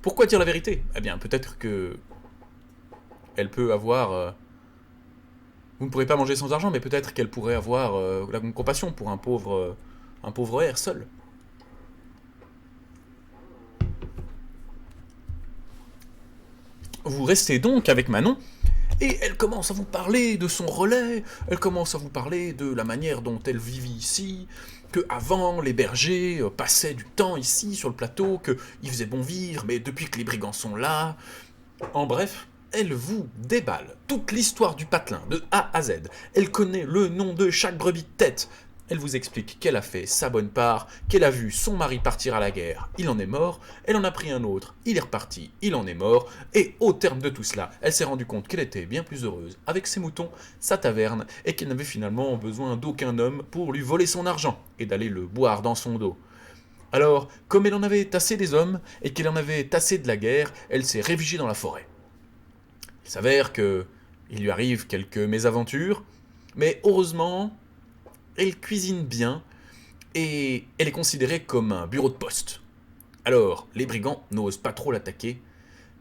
Pourquoi dire la vérité? Eh bien, peut-être que elle peut avoir... vous ne pourrez pas manger sans argent, mais peut-être qu'elle pourrait avoir la compassion pour un pauvre R seul. Vous restez donc avec Manon, et elle commence à vous parler de son relais, elle commence à vous parler de la manière dont elle vivait ici, que avant les bergers passaient du temps ici sur le plateau, qu'il faisait bon vivre, mais depuis que les brigands sont là... En bref, elle vous déballe toute l'histoire du patelin, de A à Z. Elle connaît le nom de chaque brebis de tête. Elle vous explique qu'elle a fait sa bonne part, qu'elle a vu son mari partir à la guerre, il en est mort, elle en a pris un autre, il est reparti, il en est mort, et au terme de tout cela, elle s'est rendue compte qu'elle était bien plus heureuse avec ses moutons, sa taverne, et qu'elle n'avait finalement besoin d'aucun homme pour lui voler son argent et d'aller le boire dans son dos. Alors, comme elle en avait assez des hommes et qu'elle en avait assez de la guerre, elle s'est réfugiée dans la forêt. Il s'avère que il lui arrive quelques mésaventures, mais heureusement, elle cuisine bien et elle est considérée comme un bureau de poste. Alors, les brigands n'osent pas trop l'attaquer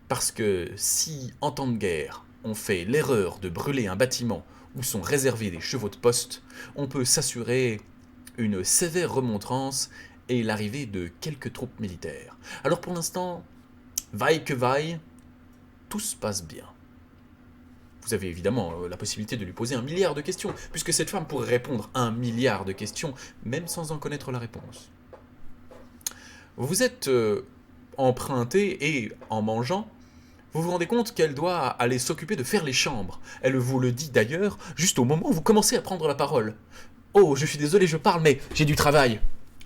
parce que si, en temps de guerre, on fait l'erreur de brûler un bâtiment où sont réservés des chevaux de poste, on peut s'assurer une sévère remontrance et l'arrivée de quelques troupes militaires. Alors pour l'instant, vaille que vaille, tout se passe bien. Vous avez évidemment la possibilité de lui poser 1 milliard de questions, puisque cette femme pourrait répondre à 1 milliard de questions, même sans en connaître la réponse. Vous êtes emprunté et, en mangeant, vous vous rendez compte qu'elle doit aller s'occuper de faire les chambres. Elle vous le dit d'ailleurs, juste au moment où vous commencez à prendre la parole. Oh, je suis désolé, je parle, mais j'ai du travail.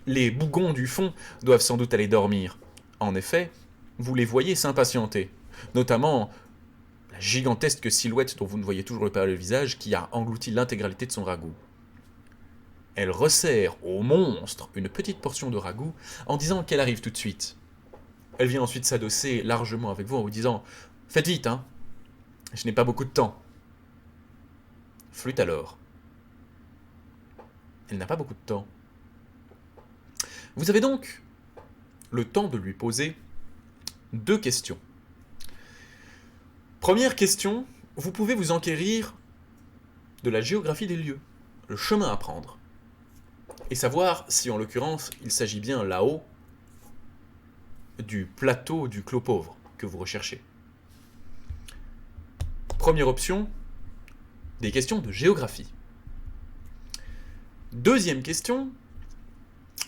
Les bougons du fond doivent sans doute aller dormir. En effet, vous les voyez s'impatienter. Notamment la gigantesque silhouette dont vous ne voyez toujours pas le visage qui a englouti l'intégralité de son ragoût. Elle resserre au monstre une petite portion de ragoût en disant qu'elle arrive tout de suite. Elle vient ensuite s'adosser largement avec vous en vous disant « Faites vite, hein, je n'ai pas beaucoup de temps. » Flûte alors. Elle n'a pas beaucoup de temps. Vous avez donc le temps de lui poser 2 questions. Première question, vous pouvez vous enquérir de la géographie des lieux, le chemin à prendre, et savoir si en l'occurrence il s'agit bien là-haut du plateau du clos pauvre que vous recherchez. Première option, des questions de géographie. Deuxième question,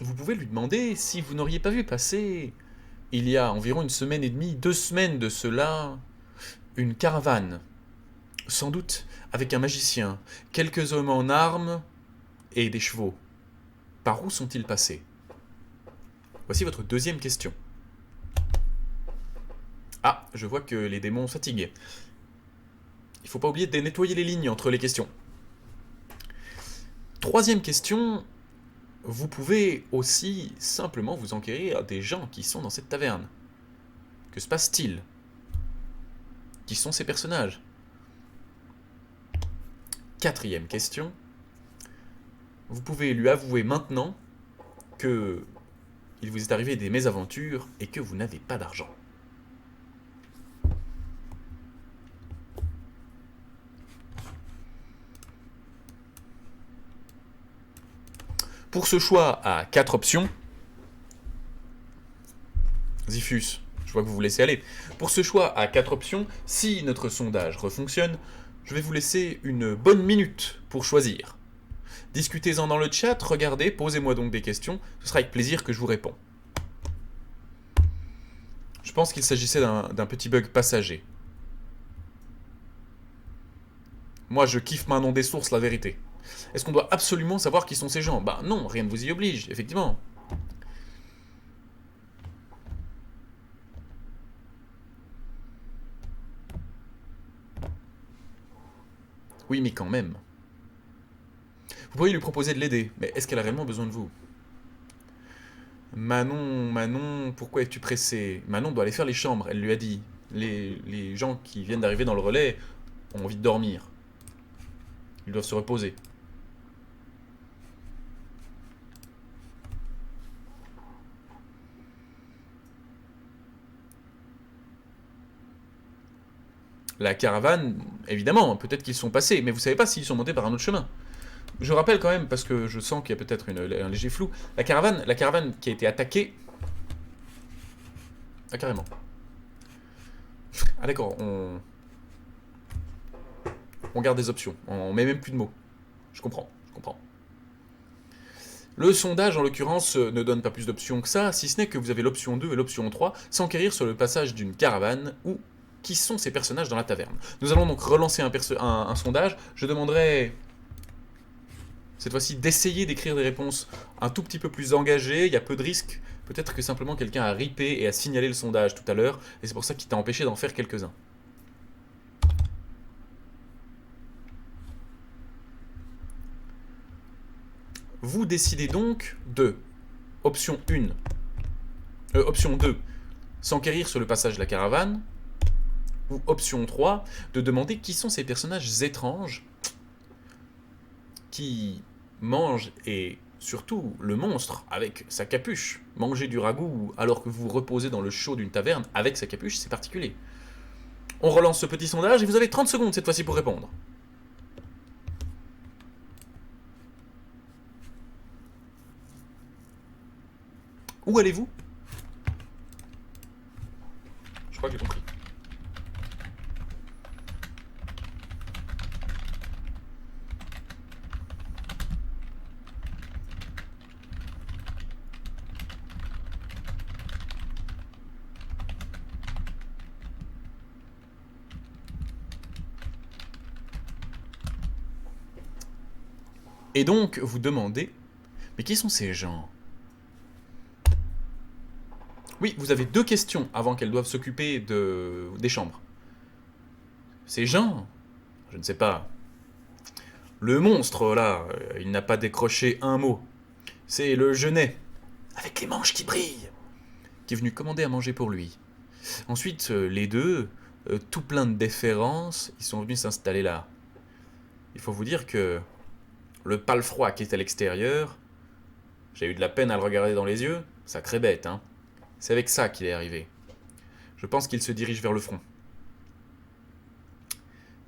vous pouvez lui demander si vous n'auriez pas vu passer, il y a environ 1 semaine et demie, 2 semaines de cela, une caravane, sans doute avec un magicien, quelques hommes en armes et des chevaux. Par où sont-ils passés? Voici votre deuxième question. Ah, je vois que les démons sont fatigués. Il ne faut pas oublier de nettoyer les lignes entre les questions. Troisième question, vous pouvez aussi simplement vous enquérir des gens qui sont dans cette taverne. Que se passe-t-il? Qui sont ces personnages? Quatrième question, vous pouvez lui avouer maintenant que il vous est arrivé des mésaventures et que vous n'avez pas d'argent. Pour ce choix à 4 options, Zifus, je vois que vous vous laissez aller. Pour ce choix à 4 options, si notre sondage refonctionne, je vais vous laisser une bonne minute pour choisir. Discutez-en dans le chat, regardez, posez-moi donc des questions, ce sera avec plaisir que je vous réponds. Je pense qu'il s'agissait d'un petit bug passager. Moi, je kiffe Manon des sources, la vérité. Est-ce qu'on doit absolument savoir qui sont ces gens? Bah non, rien ne vous y oblige, effectivement. Oui, mais quand même. Vous pourriez lui proposer de l'aider, mais est-ce qu'elle a réellement besoin de vous? Manon, Manon, pourquoi es-tu pressée? Manon doit aller faire les chambres, elle lui a dit. Les gens qui viennent d'arriver dans le relais ont envie de dormir. Ils doivent se reposer. La caravane, évidemment, peut-être qu'ils sont passés, mais vous savez pas s'ils sont montés par un autre chemin. Je rappelle quand même, parce que je sens qu'il y a peut-être un léger flou, la caravane qui a été attaquée... Ah, carrément. Ah d'accord, on garde des options, on met même plus de mots. Je comprends, je comprends. Le sondage, en l'occurrence, ne donne pas plus d'options que ça, si ce n'est que vous avez l'option 2 et l'option 3, s'enquérir sur le passage d'une caravane ou qui sont ces personnages dans la taverne. Nous allons donc relancer un sondage. Je demanderai, cette fois-ci, d'essayer d'écrire des réponses un tout petit peu plus engagées, il y a peu de risques. Peut-être que simplement quelqu'un a ripé et a signalé le sondage tout à l'heure, et c'est pour ça qu'il t'a empêché d'en faire quelques-uns. Vous décidez donc de option 1, option 2, s'enquérir sur le passage de la caravane, ou option 3, de demander qui sont ces personnages étranges qui mangent, et surtout le monstre avec sa capuche. Manger du ragoût alors que vous reposez dans le chaud d'une taverne avec sa capuche, c'est particulier. On relance ce petit sondage et vous avez 30 secondes cette fois-ci pour répondre. Où allez-vous? Je crois que j'ai compris. Et donc, vous demandez, mais qui sont ces gens? Oui, vous avez 2 questions avant qu'elles doivent s'occuper des chambres. Ces gens? Je ne sais pas. Le monstre, là, il n'a pas décroché un mot. C'est le genet, avec les manches qui brillent, qui est venu commander à manger pour lui. Ensuite, les deux, tout plein de déférence, ils sont venus s'installer là. Il faut vous dire que le palefroid qui est à l'extérieur, j'ai eu de la peine à le regarder dans les yeux, sacré bête, hein. C'est avec ça qu'il est arrivé. Je pense qu'il se dirige vers le front.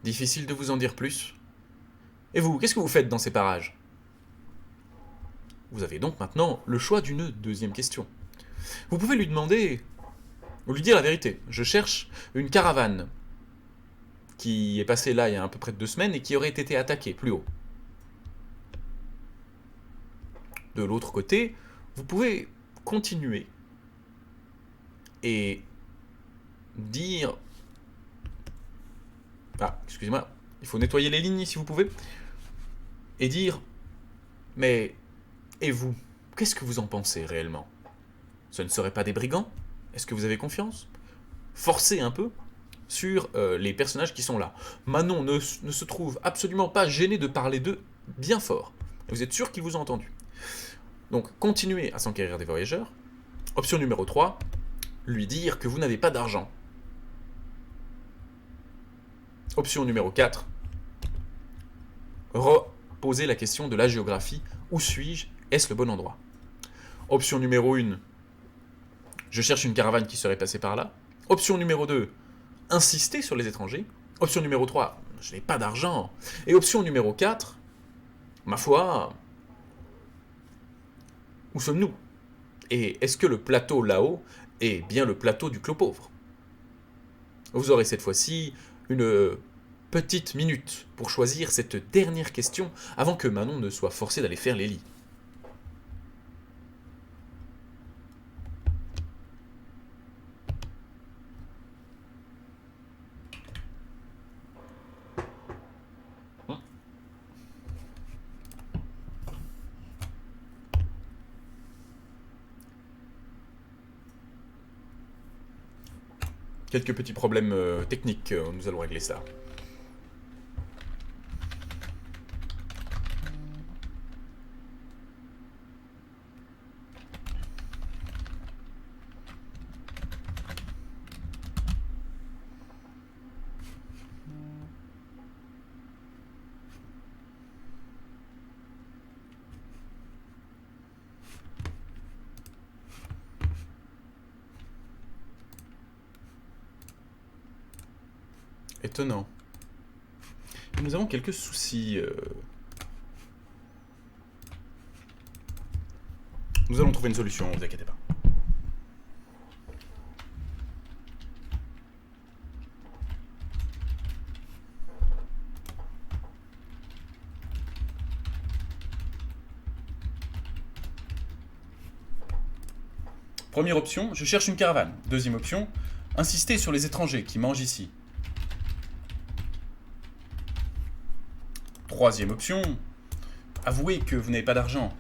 Difficile de vous en dire plus. Et vous, qu'est-ce que vous faites dans ces parages? Vous avez donc maintenant le choix d'une deuxième question. Vous pouvez lui demander, ou lui dire la vérité. Je cherche une caravane qui est passée là il y a à peu près 2 semaines et qui aurait été attaquée plus haut. De l'autre côté, vous pouvez continuer et dire... Ah, excusez-moi, il faut nettoyer les lignes si vous pouvez. Et dire, mais... Et vous, qu'est-ce que vous en pensez réellement? Ce ne seraient pas des brigands? Est-ce que vous avez confiance? Forcez un peu sur les personnages qui sont là. Manon ne se trouve absolument pas gêné de parler d'eux bien fort. Vous êtes sûr qu'il vous a entendu. Donc, continuez à s'enquérir des voyageurs. Option numéro 3, lui dire que vous n'avez pas d'argent. Option numéro 4, reposer la question de la géographie. Où suis-je? Est-ce le bon endroit? Option numéro 1, je cherche une caravane qui serait passée par là. Option numéro 2, insister sur les étrangers. Option numéro 3, je n'ai pas d'argent. Et option numéro 4, ma foi, où sommes-nous? Et est-ce que le plateau là-haut est bien le plateau du clos pauvre? Vous aurez cette fois-ci une petite minute pour choisir cette dernière question avant que Manon ne soit forcée d'aller faire les lits. Quelques petits problèmes techniques, nous allons régler ça. Étonnant. Nous avons quelques soucis. Nous allons trouver une solution, ne vous inquiétez pas. Première option, je cherche une caravane. Deuxième option, insister sur les étrangers qui mangent ici. Troisième option, avouez que vous n'avez pas d'argent.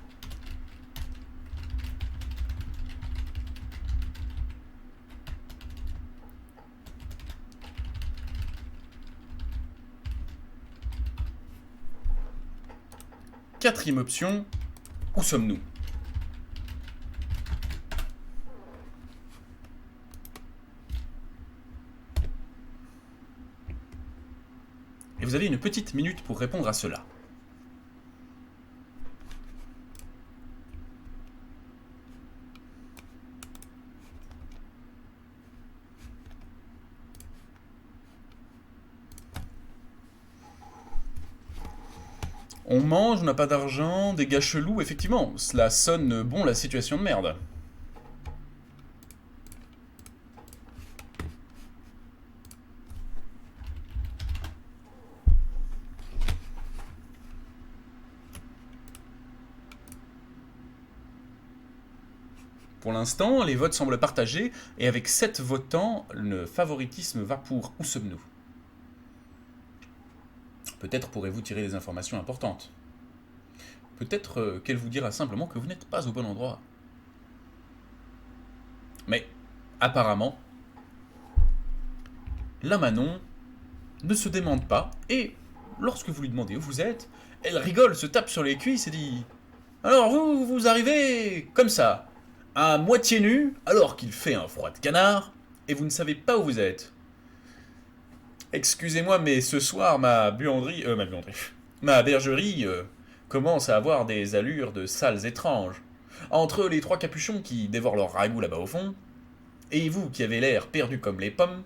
Quatrième option, où sommes-nous? Et vous avez une petite minute pour répondre à cela. On mange, on n'a pas d'argent, des gars chelous, effectivement, cela sonne bon la situation de merde. Pour l'instant, les votes semblent partagés, et avec 7 votants, le favoritisme va pour où sommes-nous? Peut-être pourrez-vous tirer des informations importantes. Peut-être qu'elle vous dira simplement que vous n'êtes pas au bon endroit. Mais, apparemment, la Manon ne se démente pas, et lorsque vous lui demandez où vous êtes, elle rigole, se tape sur les cuisses et dit « Alors vous arrivez comme ça, à moitié nu, alors qu'il fait un froid de canard, et vous ne savez pas où vous êtes. Excusez-moi, mais ce soir, ma bergerie commence à avoir des allures de salles étranges. Entre les 3 capuchons qui dévorent leur ragoût là-bas au fond, et vous qui avez l'air perdu comme les pommes.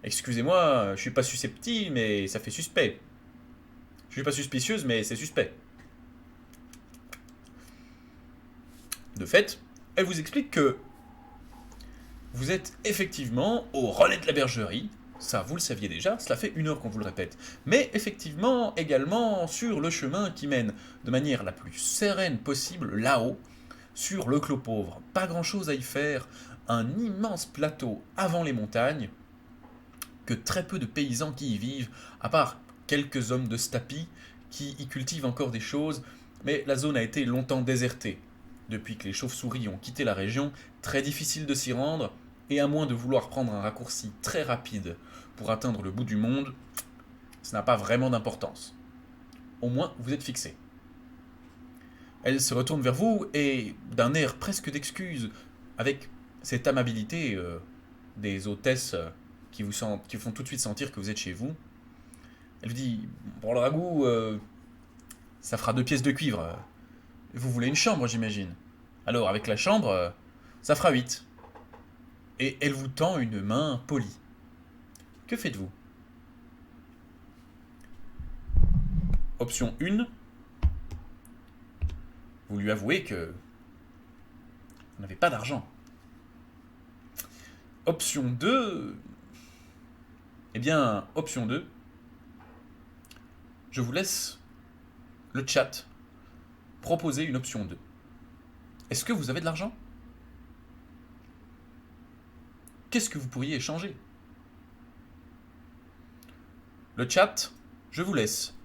Excusez-moi, je suis pas susceptible, mais ça fait suspect. Je suis pas suspicieuse, mais c'est suspect. De fait, elle vous explique que vous êtes effectivement au relais de la bergerie. Ça, vous le saviez déjà, cela fait 1 heure qu'on vous le répète. Mais effectivement, également sur le chemin qui mène de manière la plus sereine possible là-haut, sur le clos pauvre. Pas grand-chose à y faire, un immense plateau avant les montagnes, que très peu de paysans qui y vivent, à part quelques hommes de Stapi qui y cultivent encore des choses, mais la zone a été longtemps désertée. Depuis que les chauves-souris ont quitté la région, très difficile de s'y rendre, et à moins de vouloir prendre un raccourci très rapide pour atteindre le bout du monde, ça n'a pas vraiment d'importance. Au moins, vous êtes fixé. Elle se retourne vers vous et, d'un air presque d'excuse, avec cette amabilité des hôtesses qui vous font tout de suite sentir que vous êtes chez vous, elle vous dit « Pour le ragoût, ça fera 2 pièces de cuivre. Vous voulez une chambre, j'imagine. Alors, avec la chambre, ça fera 8. » Et elle vous tend une main polie. Que faites-vous? Option 1. Vous lui avouez que vous n'avez pas d'argent. Option 2. Eh bien, option 2. Je vous laisse le chat proposer une option 2. Est-ce que vous avez de l'argent? Qu'est-ce que vous pourriez échanger? Le chat, je vous laisse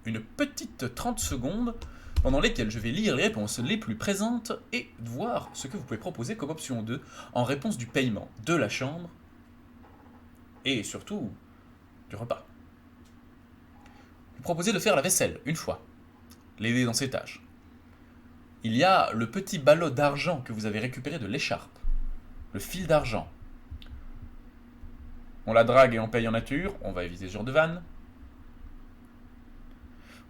une petite 30 secondes pendant lesquelles je vais lire les réponses les plus présentes et voir ce que vous pouvez proposer comme option 2 en réponse du paiement de la chambre et surtout du repas. Vous proposez de faire la vaisselle une fois, l'aider dans ses tâches. Il y a le petit ballot d'argent que vous avez récupéré de l'écharpe, le fil d'argent. On la drague et on paye en nature, on va éviter ce genre de vanne.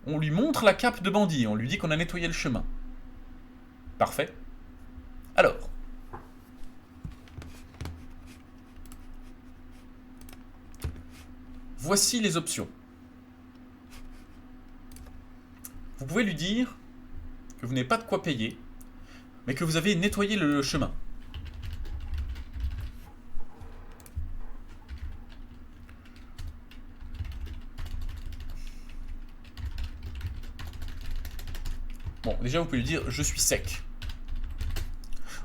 On lui montre la cape de bandit, on lui dit qu'on a nettoyé le chemin. Parfait. Alors. voici les options. Vous pouvez lui dire que vous n'avez pas de quoi payer, mais que vous avez nettoyé le chemin. Bon, déjà, vous pouvez lui dire « je suis sec ».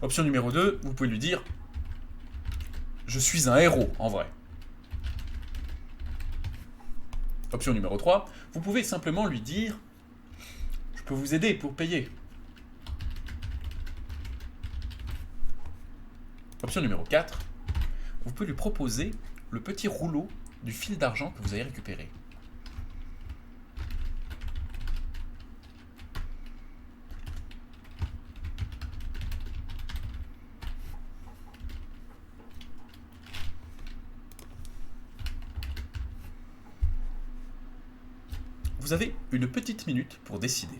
Option numéro 2, vous pouvez lui dire « je suis un héros, en vrai ». Option numéro 3, vous pouvez simplement lui dire « je peux vous aider pour payer ». Option numéro 4, vous pouvez lui proposer le petit rouleau du fil d'argent que vous avez récupéré. Vous avez une petite minute pour décider.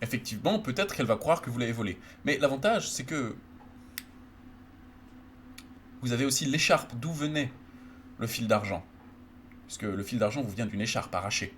Effectivement, peut-être qu'elle va croire que vous l'avez volé. Mais l'avantage, c'est que vous avez aussi l'écharpe d'où venait le fil d'argent. Puisque le fil d'argent vous vient d'une écharpe arrachée.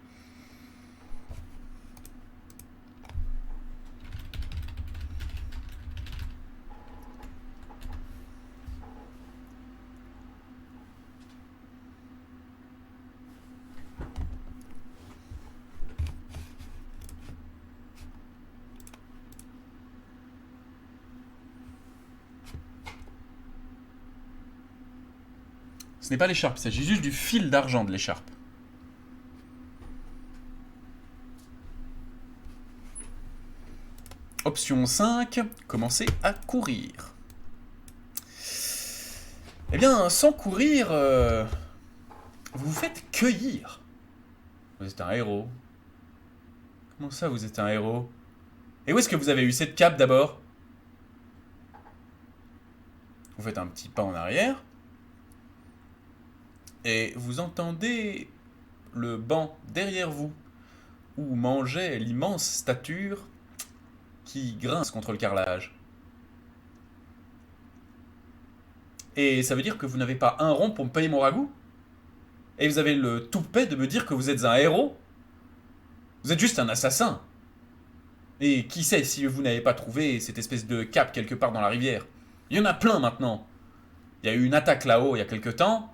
Ce n'est pas l'écharpe, il s'agit juste du fil d'argent de l'écharpe. Option 5, commencez à courir. Eh bien, sans courir, vous vous faites cueillir. Vous êtes un héros. Comment ça, vous êtes un héros? Et où est-ce que vous avez eu cette cape d'abord? Vous faites un petit pas en arrière. Et vous entendez le banc derrière vous, où mangeait l'immense stature qui grince contre le carrelage. Et ça veut dire que vous n'avez pas un rond pour me payer mon ragoût? Et vous avez le toupet de me dire que vous êtes un héros? Vous êtes juste un assassin. Et qui sait si vous n'avez pas trouvé cette espèce de cape quelque part dans la rivière? Il y en a plein maintenant. Il y a eu une attaque là-haut il y a quelque temps,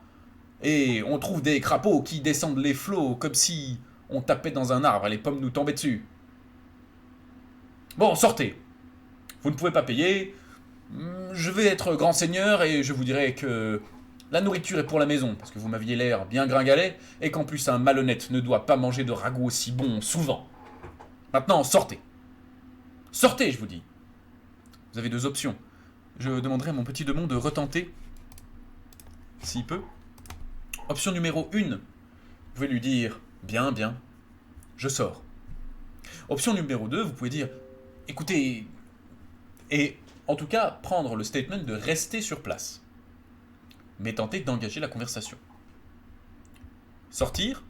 et on trouve des crapauds qui descendent les flots comme si on tapait dans un arbre et les pommes nous tombaient dessus. Bon, sortez. Vous ne pouvez pas payer. Je vais être grand seigneur et je vous dirai que la nourriture est pour la maison, parce que vous m'aviez l'air bien gringalet, et qu'en plus un malhonnête ne doit pas manger de ragoût aussi bon souvent. Maintenant, sortez. Sortez, je vous dis. Vous avez deux options. Je demanderai à mon petit démon de retenter, s'il peut. Option numéro 1, vous pouvez lui dire « Bien, bien, je sors ». Option numéro 2, vous pouvez dire « Écoutez », et en tout cas prendre le statement de rester sur place, mais tenter d'engager la conversation. Sortir,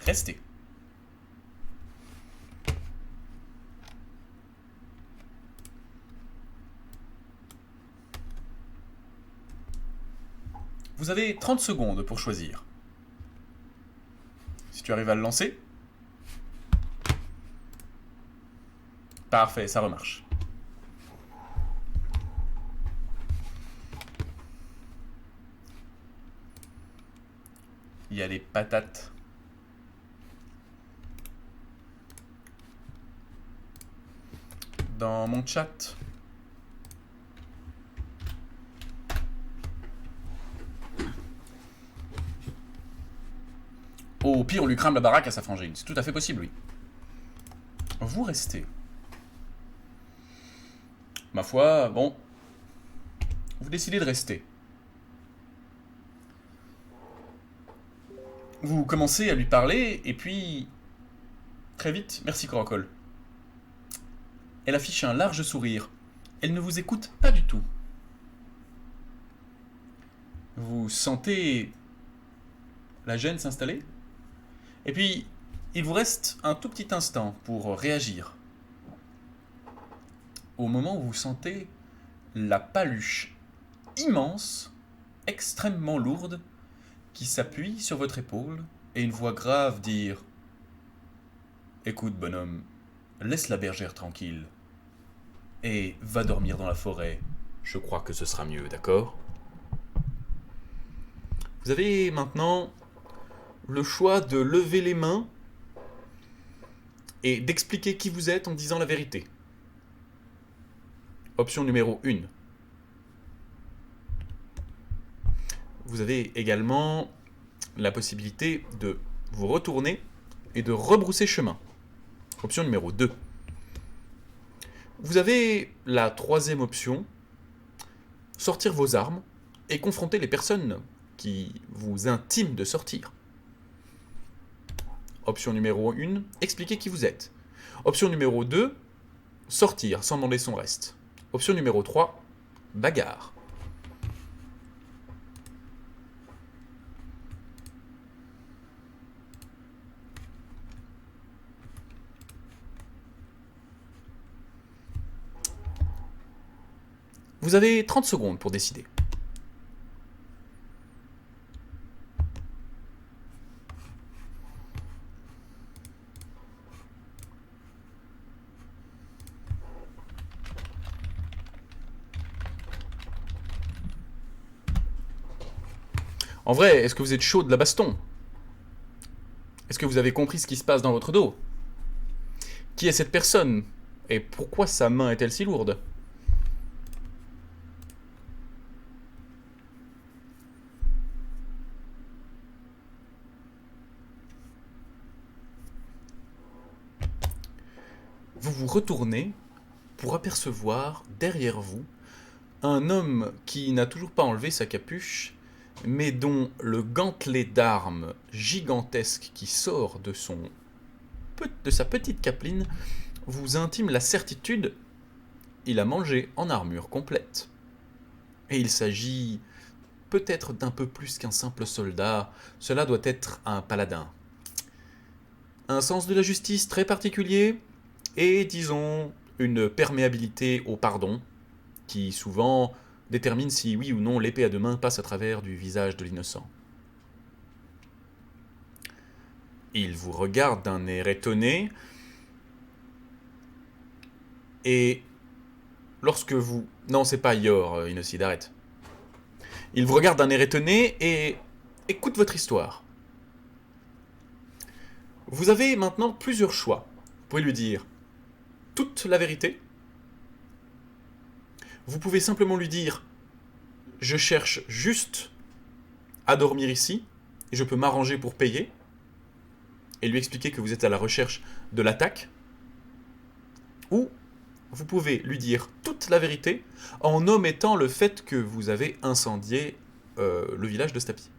rester. Vous avez 30 secondes pour choisir. Si tu arrives à le lancer. Parfait, ça remarche. Il y a les patates. Dans mon chat. Au pire, on lui crame la baraque à sa frangine. C'est tout à fait possible, oui. Vous restez. Ma foi, bon. Vous décidez de rester. Vous commencez à lui parler, et puis... Très vite, merci Coracol. Elle affiche un large sourire, Elle ne vous écoute pas du tout. Vous sentez la gêne s'installer. Et puis, il vous reste un tout petit instant pour réagir. Au moment où vous sentez la paluche immense, extrêmement lourde, qui s'appuie sur votre épaule, et une voix grave dire « Écoute, bonhomme, laisse la bergère tranquille, et va dormir dans la forêt. Je crois que ce sera mieux, d'accord ?» Vous avez maintenant le choix de lever les mains et d'expliquer qui vous êtes en disant la vérité. Option numéro 1. Vous avez également la possibilité de vous retourner et de rebrousser chemin. Option numéro 2. Vous avez la troisième option, sortir vos armes et confronter les personnes qui vous intiment de sortir. Option numéro 1, expliquer qui vous êtes. Option numéro 2, sortir sans demander son reste. Option numéro 3, bagarre. Vous avez 30 secondes pour décider. En vrai, est-ce que vous êtes chaud de la baston? Est-ce que vous avez compris ce qui se passe dans votre dos? Qui est cette personne? Et pourquoi sa main est-elle si lourde? Vous vous retournez pour apercevoir derrière vous un homme qui n'a toujours pas enlevé sa capuche, mais dont le gantelet d'armes gigantesque qui sort de sa petite capeline vous intime la certitude il a mangé en armure complète. Et il s'agit peut-être d'un peu plus qu'un simple soldat, cela doit être un paladin. Un sens de la justice très particulier, et disons une perméabilité au pardon, qui souvent détermine si oui ou non l'épée à deux mains passe à travers du visage de l'innocent. Il vous regarde d'un air étonné, et lorsque vous... Non, c'est pas Yor, Innocide, arrête. Il vous regarde d'un air étonné et écoute votre histoire. Vous avez maintenant plusieurs choix. Vous pouvez lui dire toute la vérité. Vous pouvez simplement lui dire « Je cherche juste à dormir ici, et je peux m'arranger pour payer », et lui expliquer que vous êtes à la recherche de l'attaque. Ou vous pouvez lui dire toute la vérité en omettant le fait que vous avez incendié le village de Stapi.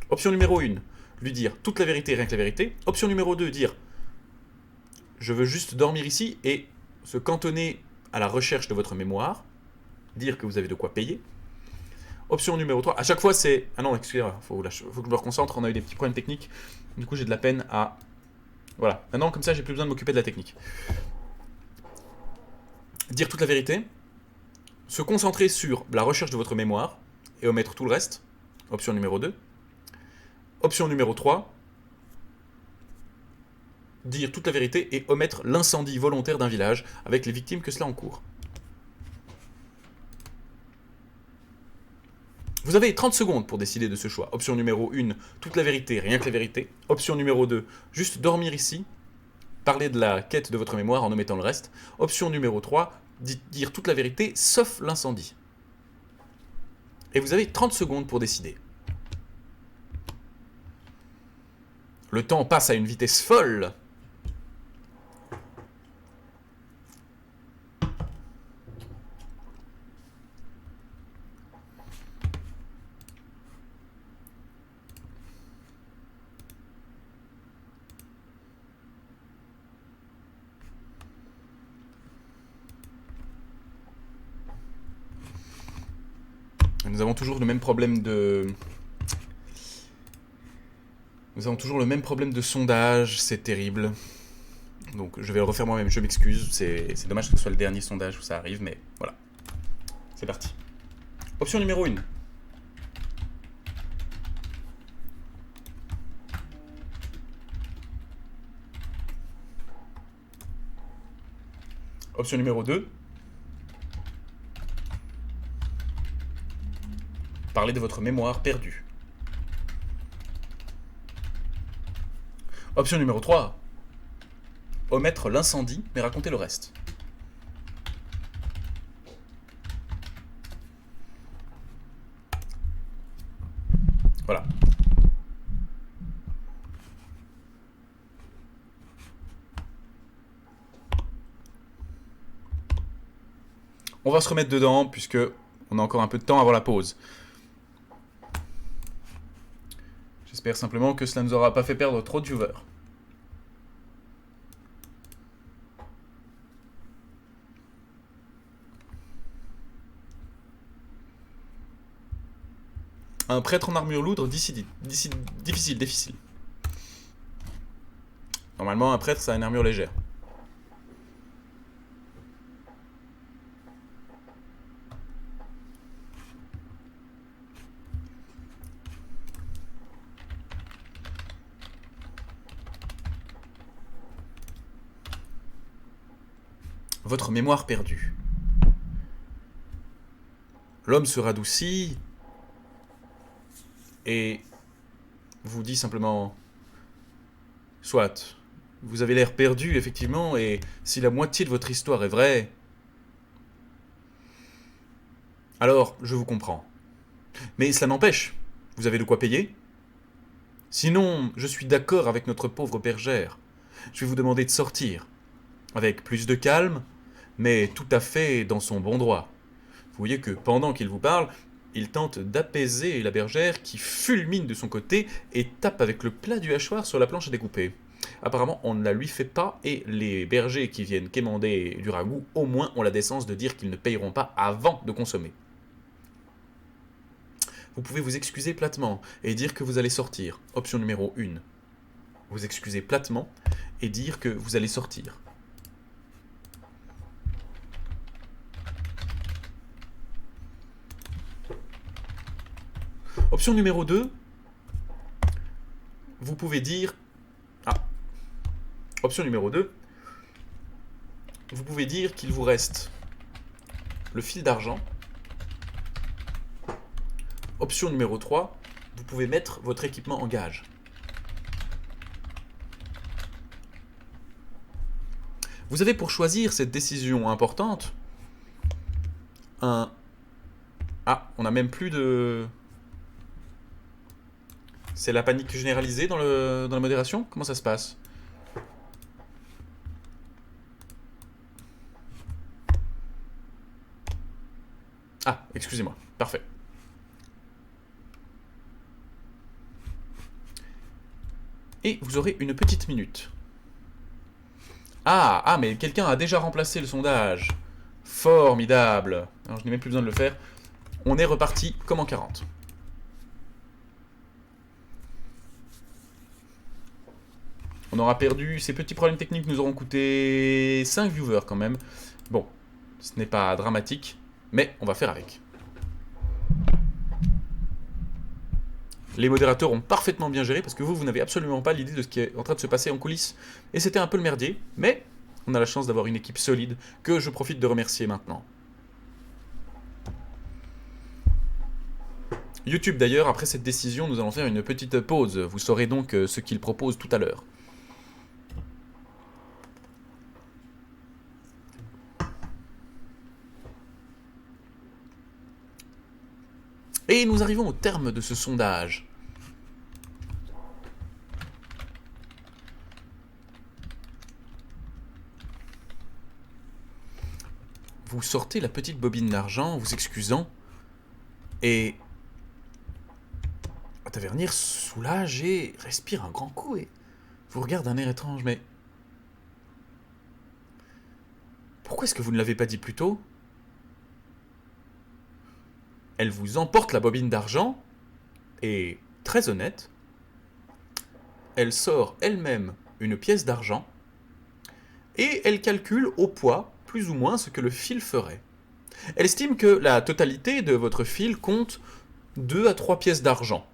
Option numéro 1, lui dire toute la vérité, rien que la vérité. Option numéro 2, dire je veux juste dormir ici et se cantonner à la recherche de votre mémoire, dire que vous avez de quoi payer. Option numéro 3, à chaque fois c'est... Ah non, excusez-moi, faut que je me reconcentre, on a eu des petits problèmes techniques, du coup j'ai de la peine à... Voilà, maintenant comme ça j'ai plus besoin de m'occuper de la technique. Dire toute la vérité, se concentrer sur la recherche de votre mémoire et omettre tout le reste. Option numéro 2. Option numéro 3. Dire toute la vérité et omettre l'incendie volontaire d'un village avec les victimes que cela encourt. Vous avez 30 secondes pour décider de ce choix. Option numéro 1, toute la vérité, rien que la vérité. Option numéro 2, juste dormir ici, parler de la quête de votre mémoire en omettant le reste. Option numéro 3, dire toute la vérité sauf l'incendie. Et vous avez 30 secondes pour décider. Le temps passe à une vitesse folle. Nous avons toujours le même problème de... Nous avons toujours le même problème de sondage, c'est terrible. Donc je vais le refaire moi-même, je m'excuse. C'est dommage que ce soit le dernier sondage où ça arrive, mais voilà. C'est parti. Option numéro 1. Option numéro 2. Parlez de votre mémoire perdue. Option numéro 3. Omettre l'incendie, mais raconter le reste. Voilà. On va se remettre dedans, puisque on a encore un peu de temps avant la pause. J'espère simplement que cela ne nous aura pas fait perdre trop de viewers. Un prêtre en armure lourde, difficile. Normalement, un prêtre, ça a une armure légère. Votre mémoire perdue. L'homme se radoucit et vous dit simplement « Soit, vous avez l'air perdu, effectivement, et si la moitié de votre histoire est vraie, alors je vous comprends. Mais cela n'empêche, vous avez de quoi payer? Sinon, je suis d'accord avec notre pauvre bergère. Je vais vous demander de sortir, avec plus de calme, mais tout à fait dans son bon droit. Vous voyez que pendant qu'il vous parle, il tente d'apaiser la bergère qui fulmine de son côté et tape avec le plat du hachoir sur la planche à découper. Apparemment, on ne la lui fait pas et les bergers qui viennent quémander du ragoût, au moins ont la décence de dire qu'ils ne payeront pas avant de consommer. Vous pouvez vous excuser platement et dire que vous allez sortir. Option numéro 1. Vous excuser platement et dire que vous allez sortir. Option numéro 2. Vous pouvez dire... Option numéro 2. Vous pouvez dire qu'il vous reste le fil d'argent. Option numéro 3. Vous pouvez mettre votre équipement en gage. Vous avez pour choisir cette décision importante un... on n'a même plus de... C'est la panique généralisée dans la modération? Comment ça se passe? Excusez-moi. Parfait. Et vous aurez une petite minute. Mais quelqu'un a déjà remplacé le sondage. Formidable. Alors je n'ai même plus besoin de le faire. On est reparti comme en 40. On aura perdu, ces petits problèmes techniques nous auront coûté 5 viewers quand même. Bon, ce n'est pas dramatique, mais on va faire avec. Les modérateurs ont parfaitement bien géré parce que vous n'avez absolument pas l'idée de ce qui est en train de se passer en coulisses. Et c'était un peu le merdier, mais on a la chance d'avoir une équipe solide que je profite de remercier maintenant. YouTube d'ailleurs, après cette décision, nous allons faire une petite pause. Vous saurez donc ce qu'il propose tout à l'heure. Et nous arrivons au terme de ce sondage. Vous sortez la petite bobine d'argent, vous excusant, et Tavernier soulagé respire un grand coup et vous regarde d'un air étrange. Mais pourquoi est-ce que vous ne l'avez pas dit plus tôt? Elle vous emporte la bobine d'argent, et, très honnête, elle sort elle-même une pièce d'argent, et elle calcule au poids, plus ou moins, ce que le fil ferait. Elle estime que la totalité de votre fil compte 2 à 3 pièces d'argent.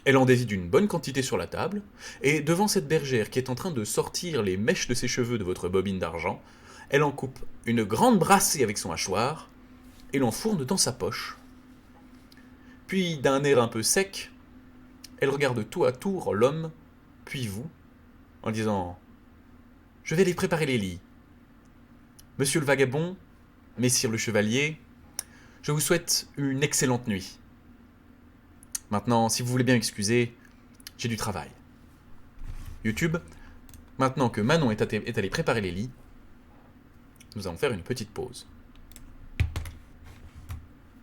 Elle en dévide une bonne quantité sur la table, et devant cette bergère qui est en train de sortir les mèches de ses cheveux de votre bobine d'argent, elle en coupe une grande brassée avec son hachoir, et l'enfourne dans sa poche. Puis, d'un air un peu sec, elle regarde tour à tour l'homme, puis vous, en disant « Je vais aller préparer les lits. Monsieur le vagabond, messire le chevalier, je vous souhaite une excellente nuit. Maintenant, si vous voulez bien excuser, j'ai du travail. » YouTube, maintenant que Manon est allée préparer les lits, nous allons faire une petite pause.